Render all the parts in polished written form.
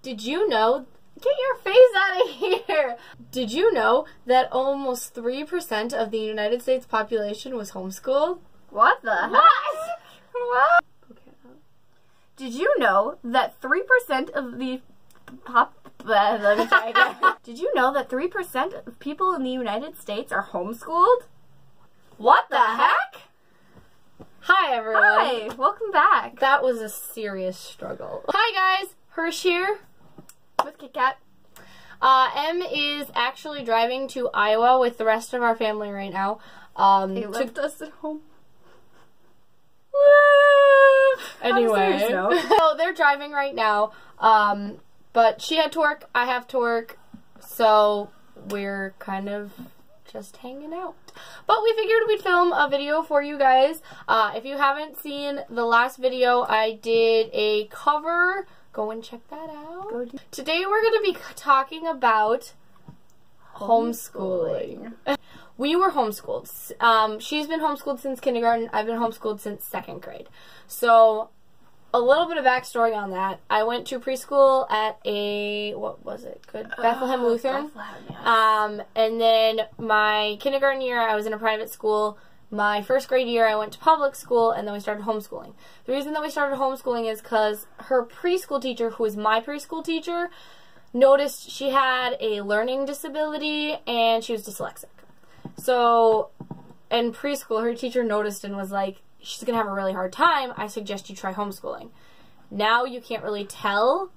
Did you know? Get your face out of here! Did you know that almost 3% of the United States population was homeschooled? What the heck? What? Okay. Did you know that 3% of the let me try again. Did you know that 3% of people in the United States are homeschooled? What the heck? Hi, everyone. Hi, welcome back. That was a serious struggle. Hi, guys. Hersh here. With KitKat. Em is actually driving to Iowa with the rest of our family right now. They left us at home. Anyway, so they're driving right now. But she had to work, I have to work, so we're kind of just hanging out. But we figured we'd film a video for you guys. If you haven't seen the last video, I did a cover. Go and check that out. Today we're going to be talking about homeschooling. We were homeschooled. She's been homeschooled since kindergarten. I've been homeschooled since 2nd grade. So, a little bit of backstory on that. I went to preschool at what was it? Bethlehem Lutheran. Bethlehem, yes. And then my kindergarten year, I was in a private school. My 1st grade year, I went to public school, and then we started homeschooling. The reason that we started homeschooling is because her preschool teacher, who is my preschool teacher, noticed she had a learning disability, and she was dyslexic. So, in preschool, her teacher noticed and was like, she's going to have a really hard time. I suggest you try homeschooling. Now you can't really tell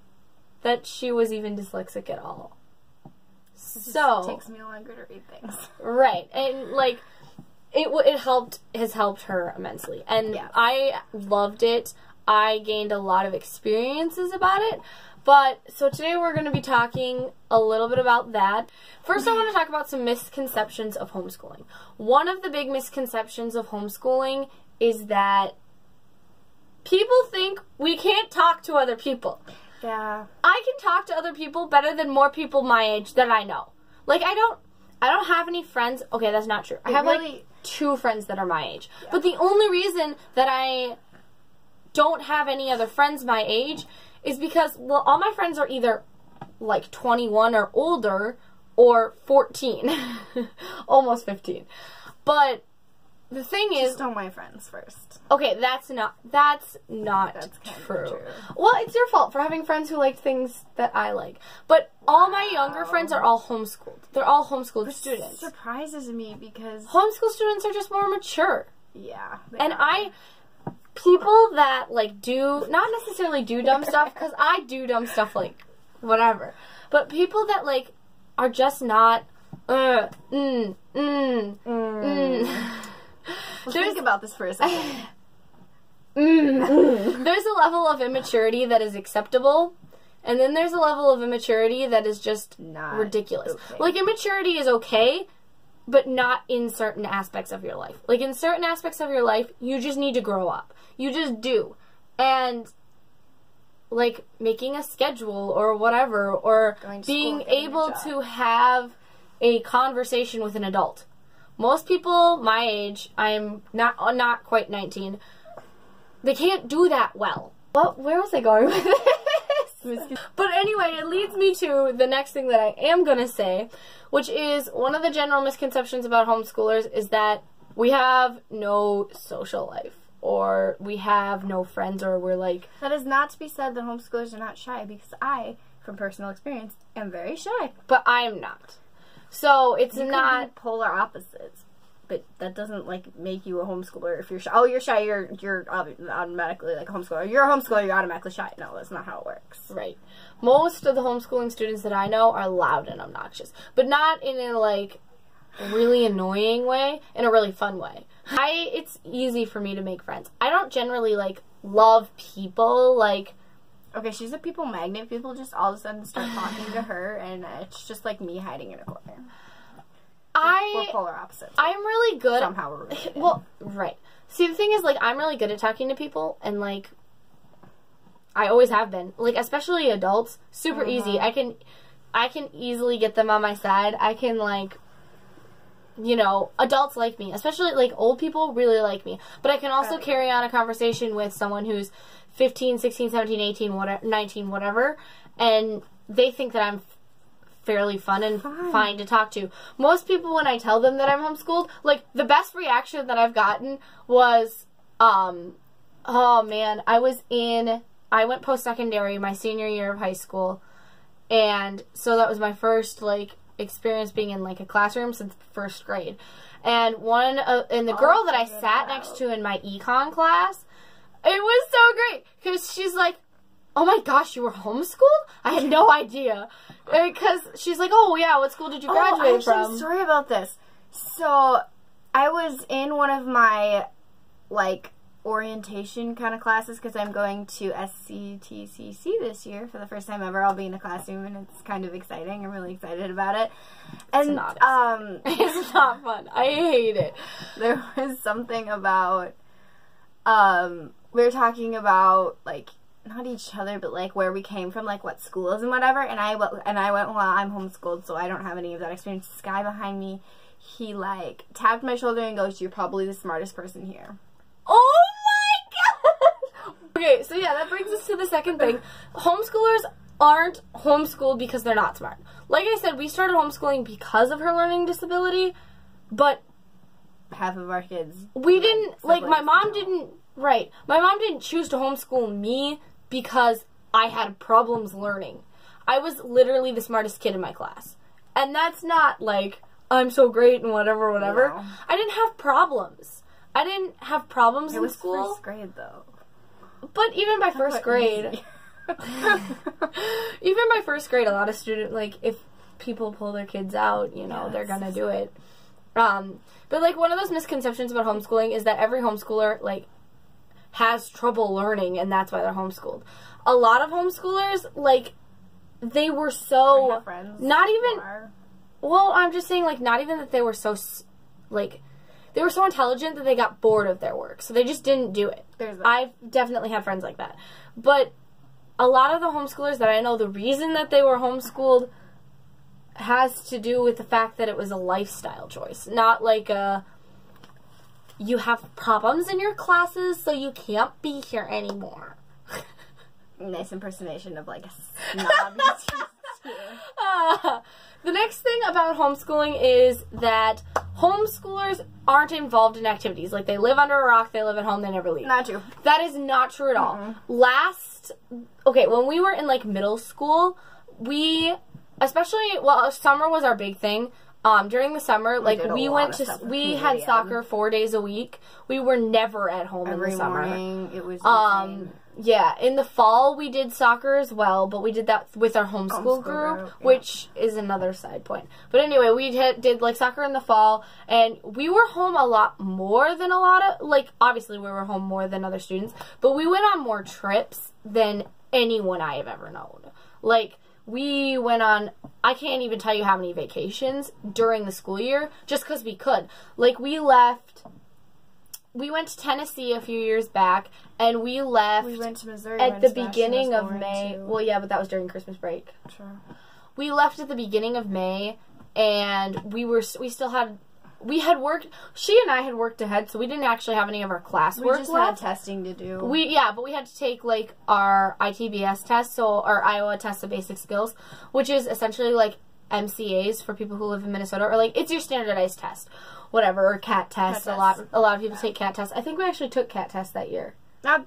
that she was even dyslexic at all. So, it takes me longer to read things. Right. And, like, has helped her immensely. And yeah. I loved it. I gained a lot of experiences about it. But, so today we're going to be talking a little bit about that. First, I want to talk about some misconceptions of homeschooling. One of the big misconceptions of homeschooling is that people think we can't talk to other people. Yeah. I can talk to other people better than more people my age that I know. Like, I don't have any friends. Okay, that's not true. I have, like, 2 friends that are my age. Yeah. But the only reason that I don't have any other friends my age is because, well, all my friends are either, like, 21 or older or 14. Almost 15. But the thing is... Just know my friends first. Okay, that's not true. Well, it's your fault for having friends who like things that I like. But all my younger friends are all homeschooled. They're all homeschooled students. It surprises me because... Homeschool students are just more mature. Yeah. And people that, like, not necessarily do dumb stuff, because I do dumb stuff, like, whatever. But people that, like, are just not, Think about this for a second. There's a level of immaturity that is acceptable, and then there's a level of immaturity that is just not ridiculous. Okay. Like, immaturity is okay, but not in certain aspects of your life. Like, in certain aspects of your life, you just need to grow up. You just do. And, like, making a schedule or whatever, or being able to have a conversation with an adult. Most people my age, I'm not quite 19, they can't do that well. Where was I going with this? But anyway, it leads me to the next thing that I am going to say, which is one of the general misconceptions about homeschoolers is that we have no social life, or we have no friends, or we're like... That is not to be said that homeschoolers are not shy, because I, from personal experience, am very shy. But I'm not. So it's not polar opposites, but that doesn't like make you a homeschooler if you're shy. Oh, you're shy. You're automatically like a homeschooler. You're a homeschooler. You're automatically shy. No, that's not how it works. Right. Most of the homeschooling students that I know are loud and obnoxious, but not in a like really annoying way. In a really fun way. It's easy for me to make friends. I don't generally like love people like. Okay, she's a people magnet. People just all of a sudden start talking to her, and it's just like me hiding in a corner. We're polar opposites. I'm really good. Somehow we're related. Well, right. See, the thing is, like, I'm really good at talking to people, and, like, I always have been. Like, especially adults, super easy. I can easily get them on my side. I can, like, you know, adults like me. Especially, like, old people really like me. But I can also carry on a conversation with someone who's 15, 16, 17, 18, 19, whatever. and they think that I'm fairly fun and fine to talk to. Most people, when I tell them that I'm homeschooled, like, the best reaction that I've gotten was, oh man, I went post-secondary my senior year of high school, and so that was my first, like, experience being in, like, a classroom since first grade. And the girl that I sat next to in my econ class, it was so great, because she's like, oh my gosh, you were homeschooled? I had no idea. Because she's like, oh yeah, what school did you graduate from? I have a story about this. So, I was in one of my, like, orientation kind of classes, because I'm going to SCTCC this year for the first time ever. I'll be in a classroom, and it's kind of exciting. I'm really excited about it. And, it's not fun. I hate it. There was something about, we were talking about, like, not each other, but, like, where we came from, like, what schools and whatever, and I went, well, I'm homeschooled, so I don't have any of that experience. This guy behind me, he, like, tapped my shoulder and goes, you're probably the smartest person here. Oh my god! Okay, so yeah, that brings us to the second thing. Homeschoolers aren't homeschooled because they're not smart. Like I said, we started homeschooling because of her learning disability, but half of our kids, we didn't, like, my mom didn't choose to homeschool me because I had problems learning. I was literally the smartest kid in my class. And that's not, like, I'm so great and whatever. No. I didn't have problems. I didn't have problems in school. It was first grade, though. But even by first grade, even by first grade, a lot of students, like, if people pull their kids out, you know, they're gonna do it. But, like, one of those misconceptions about homeschooling is that every homeschooler, like, has trouble learning, and that's why they're homeschooled. A lot of homeschoolers, like, they were so, not even, well, I'm just saying, like, not even that they were so, like, they were so intelligent that they got bored of their work, so they just didn't do it. I've definitely had friends like that. But a lot of the homeschoolers that I know, the reason that they were homeschooled has to do with the fact that it was a lifestyle choice, not like a, you have problems in your classes, so you can't be here anymore. Nice impersonation of, like, a snobby teacher. The next thing about homeschooling is that homeschoolers aren't involved in activities. Like, they live under a rock, they live at home, they never leave. Not true. That is not true at all. When we were in, like, middle school, we, especially, well, summer was our big thing. During the summer, like, we had soccer 4 days a week. We were never at home in the summer. Every morning, it was insane. Yeah, in the fall, we did soccer as well, but we did that with our homeschool group, which is another side point. But anyway, we did, like, soccer in the fall, and we were home a lot more than a lot of, like, obviously we were home more than other students, but we went on more trips than anyone I have ever known. Like, we went on, I can't even tell you how many vacations during the school year, just because we could. Like, we went to Tennessee a few years back, and we went to Missouri at the beginning of May. Well, yeah, but that was during Christmas break. Sure. We left at the beginning of May, and we had worked, she and I had worked ahead, so we didn't actually have any of our classwork We just had testing to do. But we had to take, like, our ITBS test, so our Iowa Test of Basic Skills, which is essentially, like, MCAs for people who live in Minnesota, or, like, it's your standardized test. Whatever, or CAT test. A lot of people take CAT tests. I think we actually took CAT tests that year. But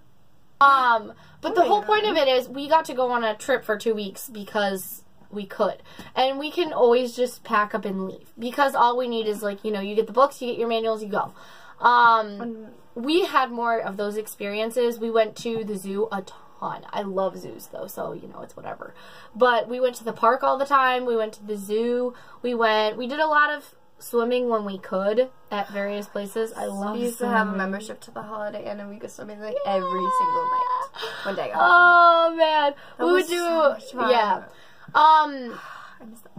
the whole point of it is we got to go on a trip for 2 weeks because we could. And we can always just pack up and leave. Because all we need is, like, you know, you get the books, you get your manuals, you go. We had more of those experiences. We went to the zoo a ton. I love zoos, though, so, you know, it's whatever. But we went to the park all the time. We went to the zoo. We did a lot of swimming when we could at various places. I love swimming. We used to have a membership to the Holiday Inn, and we could swimming, like, every single night. One day. Oh, man. We would do, so much fun. Yeah. I miss that.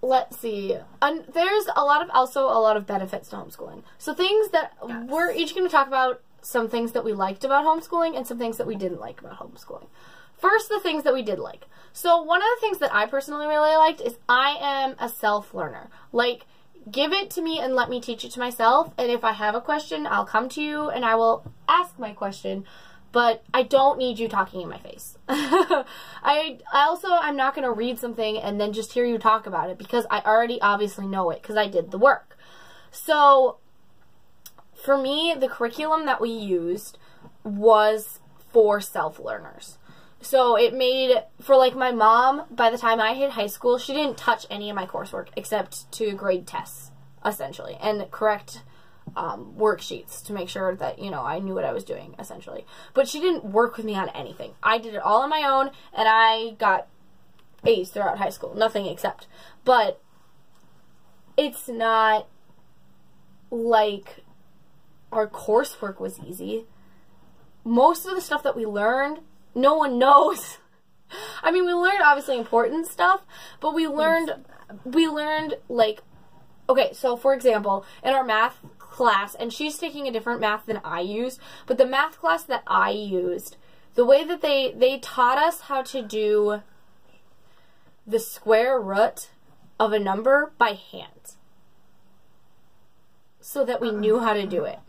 Let's see. There's also a lot of benefits to homeschooling. So things that we're each going to talk about, some things that we liked about homeschooling and some things that we didn't like about homeschooling. First, the things that we did like. So one of the things that I personally really liked is I am a self-learner. Like, give it to me and let me teach it to myself. And if I have a question, I'll come to you and I will ask my question. but I don't need you talking in my face. I'm not going to read something and then just hear you talk about it, because I already obviously know it, because I did the work. So, for me, the curriculum that we used was for self-learners. So it made, for like my mom, by the time I hit high school, she didn't touch any of my coursework except to grade tests, essentially, and correct worksheets to make sure that, you know, I knew what I was doing, essentially. But she didn't work with me on anything. I did it all on my own, and I got A's throughout high school. Nothing except. But it's not like our coursework was easy. Most of the stuff that we learned, no one knows. I mean, we learned obviously important stuff, but we learned like, okay, so for example, in our math class, and she's taking a different math than I used, but the math class that I used, the way that they taught us how to do the square root of a number by hand, so that we knew how to do it.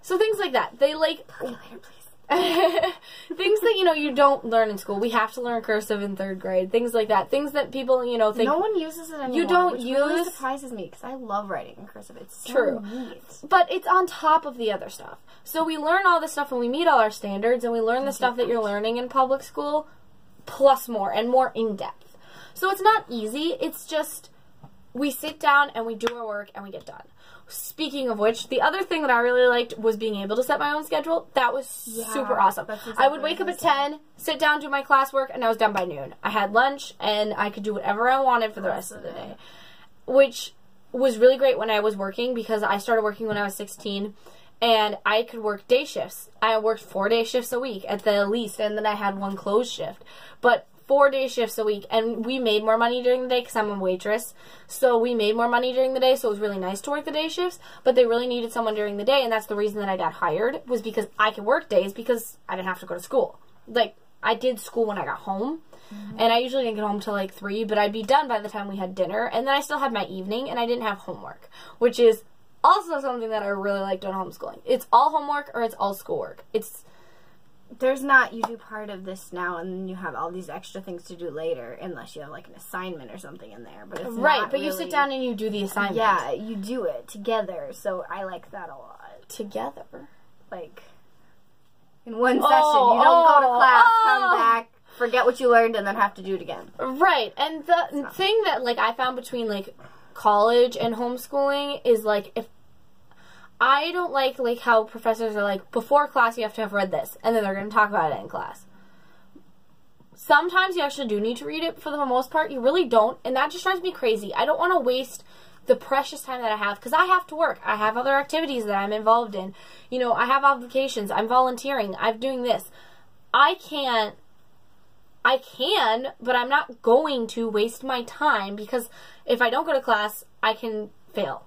So things like that. They like Calculator, please. things that, you know, you don't learn in school. We have to learn cursive in 3rd grade. Things like that. Things that people, you know, think no one uses it anymore. You don't which use. Really surprises me, because I love writing in cursive. It's so True. neat. But it's on top of the other stuff. So we learn all this stuff and we meet all our standards, and we learn the stuff that you're learning in public school, plus more, and more in depth. So it's not easy. It's just we sit down and we do our work and we get done. Speaking of which, the other thing that I really liked was being able to set my own schedule. That was super awesome. Exactly, I would wake up at 10, sit down, do my classwork, and I was done by noon. I had lunch, and I could do whatever I wanted for the rest of the day. Which was really great when I was working, because I started working when I was 16, and I could work day shifts. I worked 4-day shifts a week at the least, and then I had 1 closed shift. But 4-day shifts a week, and we made more money during the day because I'm a waitress, so we made more money during the day, so it was really nice to work the day shifts, but they really needed someone during the day, and that's the reason that I got hired, was because I could work days because I didn't have to go to school. Like, I did school when I got home, and I usually didn't get home till like 3, but I'd be done by the time we had dinner, and then I still had my evening, and I didn't have homework, which is also something that I really liked on homeschooling. It's all homework or it's all schoolwork. There's not, you do part of this now and then you have all these extra things to do later, unless you have like an assignment or something in there. But it's right, not but really, you sit down and you do the assignment. Yeah, you do it together, so I like that a lot. Together? Like, in one session, you don't go to class, come back, forget what you learned, and then have to do it again. Right, and the thing that, like, I found between, like, college and homeschooling is, like, if I don't like how professors are like, before class you have to have read this, and then they're going to talk about it in class. Sometimes you actually do need to read it. For the most part, you really don't, and that just drives me crazy. I don't want to waste the precious time that I have, because I have to work. I have other activities that I'm involved in. You know, I have obligations. I'm volunteering. I'm doing this. I can, but I'm not going to waste my time, because if I don't go to class, I can fail.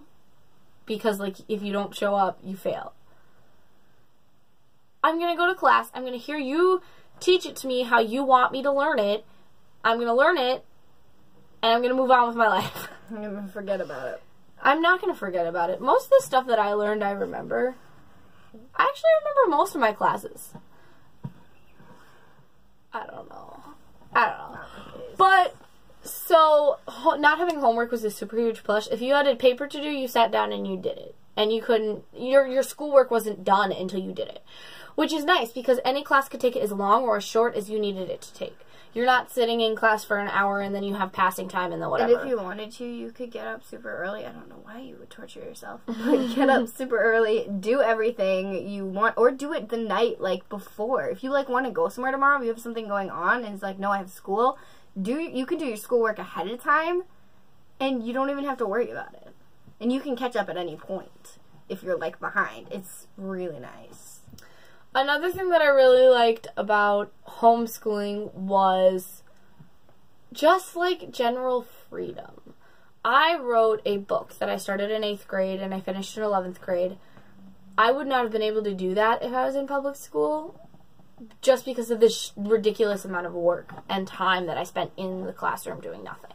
Because, like, if you don't show up, you fail. I'm going to go to class. I'm going to hear you teach it to me how you want me to learn it. I'm going to learn it, and I'm going to move on with my life. I'm going to forget about it. I'm not going to forget about it. Most of the stuff that I learned, I remember. I actually remember most of my classes. I don't know. But, so, not having homework was a super huge plus. If you had a paper to do, you sat down and you did it. And you couldn't, your schoolwork wasn't done until you did it. Which is nice, because any class could take it as long or as short as you needed it to take. You're not sitting in class for an hour and then you have passing time and then whatever. And if you wanted to, you could get up super early. I don't know why you would torture yourself. But get up super early, do everything you want, or do it the night, like, before. If you, like, want to go somewhere tomorrow, you have something going on, and it's like, no, I have school, you can do your schoolwork ahead of time, and you don't even have to worry about it. And you can catch up at any point if you're, like, behind. It's really nice. Another thing that I really liked about homeschooling was just, like, general freedom. I wrote a book that I started in 8th grade and I finished in 11th grade. I would not have been able to do that if I was in public school, just because of this ridiculous amount of work and time that I spent in the classroom doing nothing.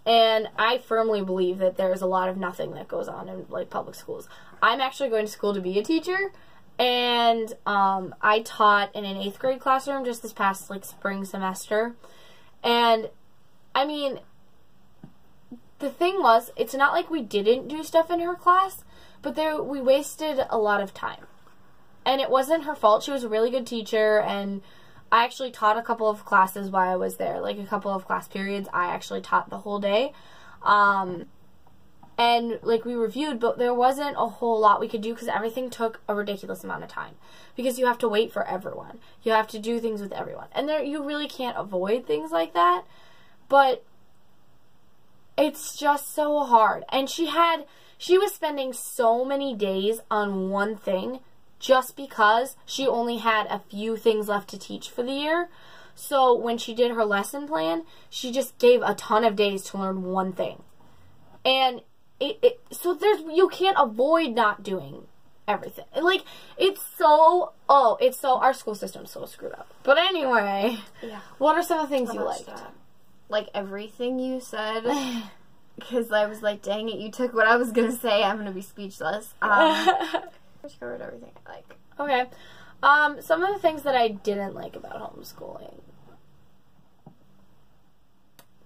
And I firmly believe that there's a lot of nothing that goes on in, like, public schools. I'm actually going to school to be a teacher, And I taught in an 8th grade classroom just this past, like, spring semester. And, I mean, the thing was, it's not like we didn't do stuff in her class, but we wasted a lot of time. And it wasn't her fault. She was a really good teacher, and I actually taught a couple of classes while I was there. Like, a couple of class periods, I actually taught the whole day. And, like, we reviewed, but there wasn't a whole lot we could do because everything took a ridiculous amount of time. Because you have to wait for everyone. You have to do things with everyone. And you really can't avoid things like that. But it's just so hard. And she was spending so many days on one thing just because she only had a few things left to teach for the year. So when she did her lesson plan, she just gave a ton of days to learn one thing. And you can't avoid not doing everything. Like, our school system's so screwed up. But anyway, yeah. What are some of the things you liked? Like, everything you said, because I was like, dang it, you took what I was going to say, I'm going to be speechless. I just covered everything I like. Okay. Some of the things that I didn't like about homeschooling.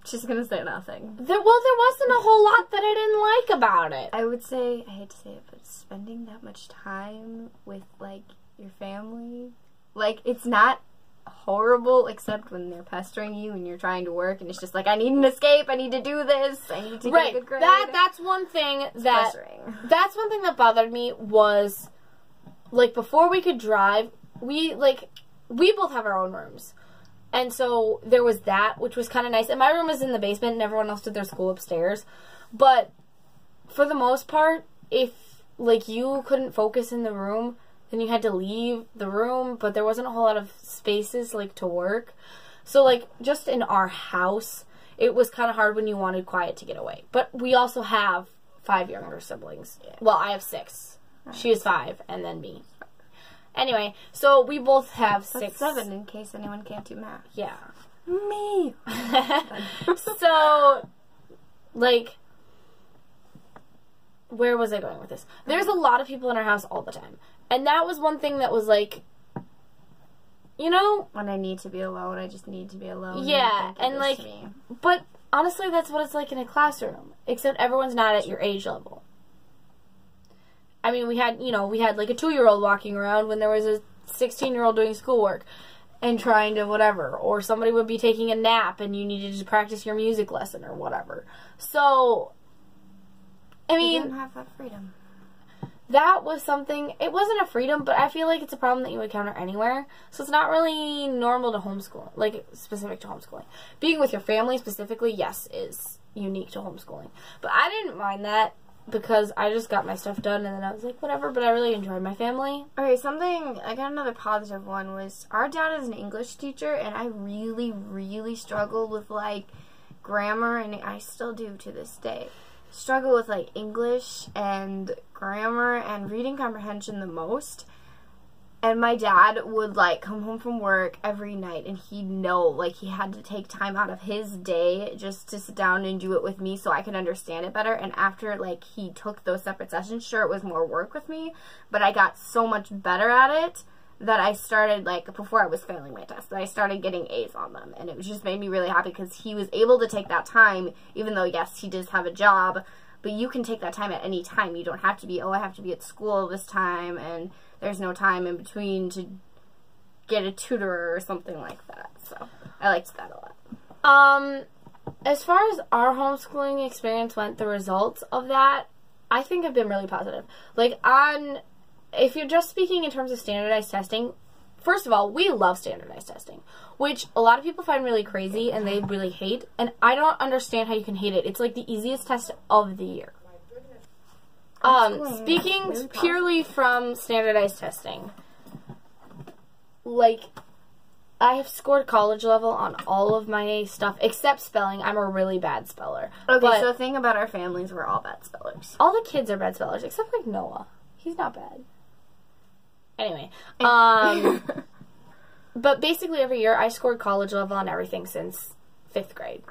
She's gonna say nothing. There wasn't a whole lot that I didn't like about it. I would say, I hate to say it, but spending that much time with, like, your family, like, it's not horrible except when they're pestering you and you're trying to work and it's just like, I need an escape, I need to do this, I need to get a good grade. That's one thing that's one thing that bothered me was, like, before we could drive, we both have our own rooms. And so there was that, which was kind of nice. And my room was in the basement and everyone else did their school upstairs. But for the most part, if, like, you couldn't focus in the room, then you had to leave the room. But there wasn't a whole lot of spaces, like, to work. So, like, just in our house, it was kind of hard when you wanted quiet to get away. But we also have 5 younger siblings. Yeah. Well, I have 6. She is 5, and then me. Anyway, so we both have 6. That's 7 in case anyone can't do math. Yeah. Me. So, like, where was I going with this? There's a lot of people in our house all the time. And that was one thing that was like, you know, when I need to be alone, I just need to be alone. Yeah, and like, but honestly, that's what it's like in a classroom. Except everyone's not at your age level. I mean, we had like a 2-year-old walking around when there was a 16-year-old doing schoolwork and trying to whatever. Or somebody would be taking a nap and you needed to practice your music lesson or whatever. So, I mean, you didn't have that freedom. That was something, it wasn't a freedom, but I feel like it's a problem that you encounter anywhere. So it's not really normal to homeschool, like specific to homeschooling. Being with your family specifically, yes, is unique to homeschooling. But I didn't mind that because I just got my stuff done and then I was like, whatever, but I really enjoyed my family. Okay, I got another positive one was our dad is an English teacher and I really, really struggled with like grammar, and I still do to this day. Struggle with like English and grammar and reading comprehension the most. And my dad would like come home from work every night and he'd know like he had to take time out of his day just to sit down and do it with me so I could understand it better. And after like he took those separate sessions, sure, it was more work with me, but I got so much better at it that I started, like, before I was failing my tests, that I started getting A's on them. And it just made me really happy because he was able to take that time, even though, yes, he does have a job, but you can take that time at any time. You don't have to be, oh, I have to be at school this time, and there's no time in between to get a tutor or something like that. So, I liked that a lot. As far as our homeschooling experience went, the results of that, I think have been really positive. Like, if you're just speaking in terms of standardized testing, first of all, we love standardized testing, which a lot of people find really crazy and they really hate, and I don't understand how you can hate it. It's like the easiest test of the year. Speaking purely from standardized testing, like, I have scored college level on all of my stuff except spelling. I'm a really bad speller. Okay, so the thing about our families, we're all bad spellers. All the kids are bad spellers except like Noah. He's not bad. Anyway, but basically every year I scored college level on everything since 5th grade,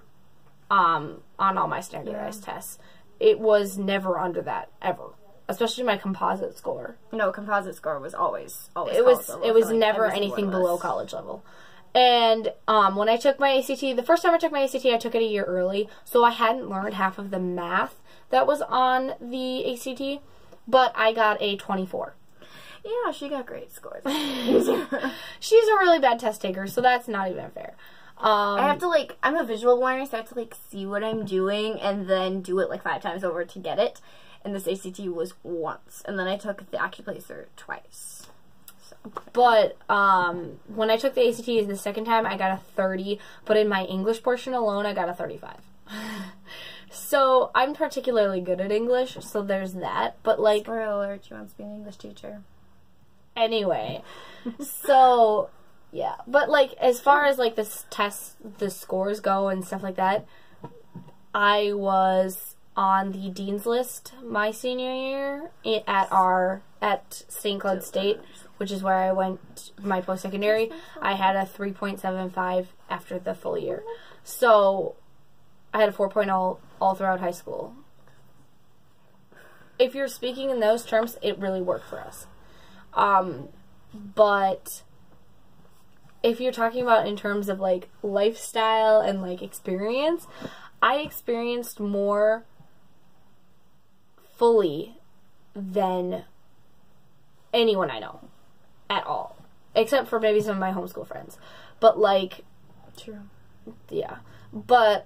on all my standardized tests. It was never under that, ever. especially my composite score. No, composite score was always It was never anything below college level. And when I took my ACT, the first time I took my ACT, I took it a year early, so I hadn't learned half of the math that was on the ACT, but I got a 24. Yeah, she got great scores. She's a really bad test taker, so that's not even fair. I have to, like, I'm a visual learner, so I have to, like, see what I'm doing and then do it, like, 5 times over to get it. And this ACT was once. And then I took the Acuplacer twice. So. But when I took the ACT the second time, I got a 30. But in my English portion alone, I got a 35. So I'm particularly good at English, so there's that. But, like... Spoiler alert, she wants to be an English teacher. Anyway. So... Yeah, but, like, as far as, like, the scores go and stuff like that, I was on the dean's list my senior year at St. Cloud State, which is where I went my post-secondary. I had a 3.75 after the full year. So, I had a 4.0 all throughout high school. If you're speaking in those terms, it really worked for us. But... if you're talking about in terms of, like, lifestyle and, like, experience, I experienced more fully than anyone I know at all. Except for maybe some of my homeschool friends. But, like... True. Yeah. But,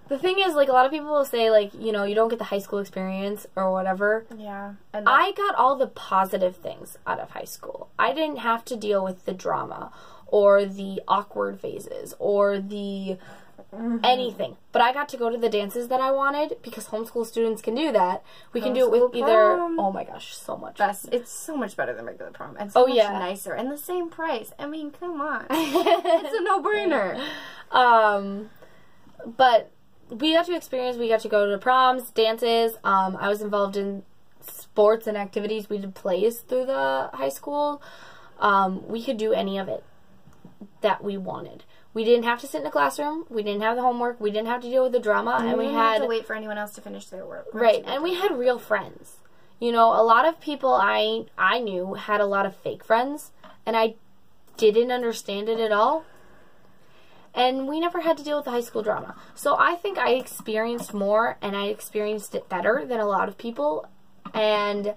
the thing is, like, a lot of people will say, like, you know, you don't get the high school experience or whatever. Yeah. And I got all the positive things out of high school. I didn't have to deal with the drama or the awkward phases or the anything. But I got to go to the dances that I wanted because homeschool students can do that. We can do it with either... Oh, my gosh, so much. It's so much better than regular prom. And so much nicer. And the same price. I mean, come on. It's a no-brainer. But... we got to go to proms, dances. I was involved in sports and activities. We did plays through the high school. We could do any of it that we wanted. We didn't have to sit in a classroom. We didn't have the homework. We didn't have to deal with the drama. And we didn't have to wait for anyone else to finish their work. Right, and we had real friends. You know, a lot of people I knew had a lot of fake friends, and I didn't understand it at all. And we never had to deal with the high school drama. So I think I experienced more, and I experienced it better than a lot of people. And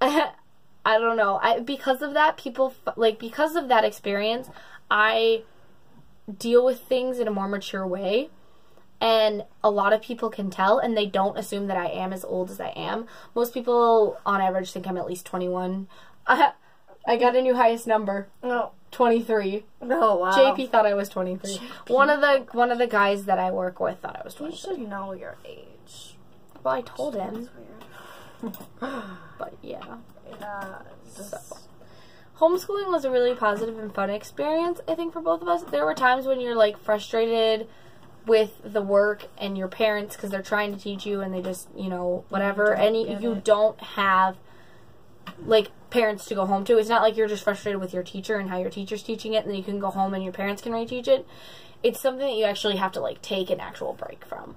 I don't know. Because of that, because of that experience, I deal with things in a more mature way. And a lot of people can tell, and they don't assume that I am as old as I am. Most people, on average, think I'm at least 21. I got a new highest number. Oh. 23. Oh, wow. JP thought I was 23. JP. One of the guys that I work with thought I was 23. You should know your age. Well, I told him. Weird. But yeah. So. Homeschooling was a really positive and fun experience, I think, for both of us. There were times when you're, like, frustrated with the work and your parents because they're trying to teach you and they just, you know, whatever. And you don't have, like, parents to go home to. It's not like you're just frustrated with your teacher and how your teacher's teaching it and then you can go home and your parents can reteach it. It's something that you actually have to, like, take an actual break from.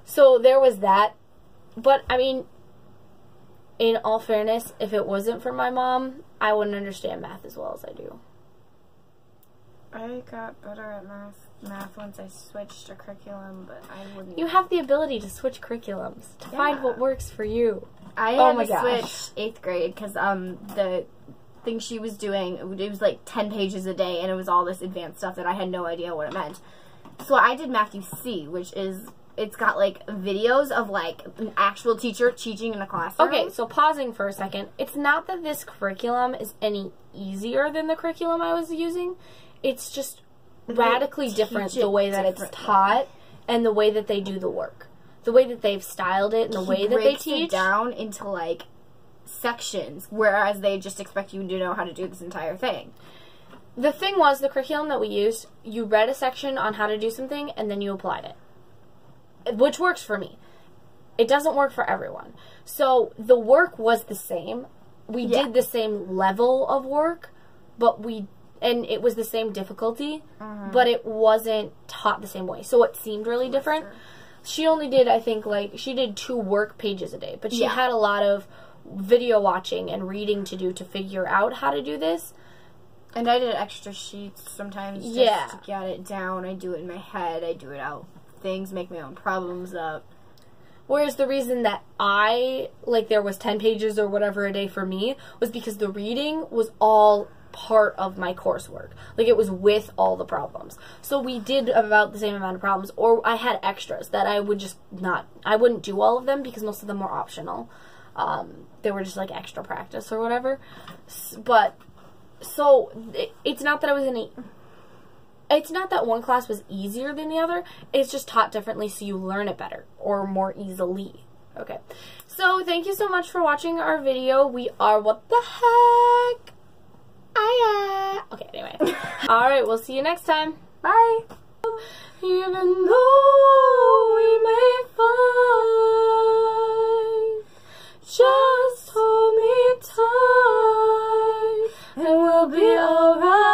So there was that. But, I mean, in all fairness, if it wasn't for my mom, I wouldn't understand math as well as I do. I got better at math once I switched a curriculum, but I wouldn't. You have the ability to switch curriculums, to find what works for you. I had to switch 8th grade because the thing she was doing, it was like 10 pages a day, and it was all this advanced stuff that I had no idea what it meant. So I did Matthew C, which is, it's got like videos of like an actual teacher teaching in a classroom. Okay, so pausing for a second. It's not that this curriculum is any easier than the curriculum I was using. It's just radically different the way that it's taught and the way that they do the work. The way that they've styled it and the way that they teach. It down into like sections, whereas they just expect you to know how to do this entire thing. The thing was, the curriculum that we used, you read a section on how to do something and then you applied it. Which works for me. It doesn't work for everyone. So the work was the same. We did the same level of work, but and it was the same difficulty, but it wasn't taught the same way. So it seemed really different. she only did, I think, like, she did 2 work pages a day. But she Yeah. had a lot of video watching and reading to do to figure out how to do this. And I did extra sheets sometimes just Yeah. to get it down. I do it in my head. I do it out things, make my own problems up. Whereas the reason that there was 10 pages or whatever a day for me was because the reading was all part of my coursework. Like, it was with all the problems. So we did about the same amount of problems, or I had extras that I would just I wouldn't do all of them because most of them were optional. They were just, like, extra practice or whatever. But, so, it's not that I was it's not that one class was easier than the other. It's just taught differently so you learn it better or more easily. Okay. So, thank you so much for watching our video. We are What the Heck? Okay, anyway. Alright, we'll see you next time. Bye! Even though we may fight, just hold me tight and we'll be alright.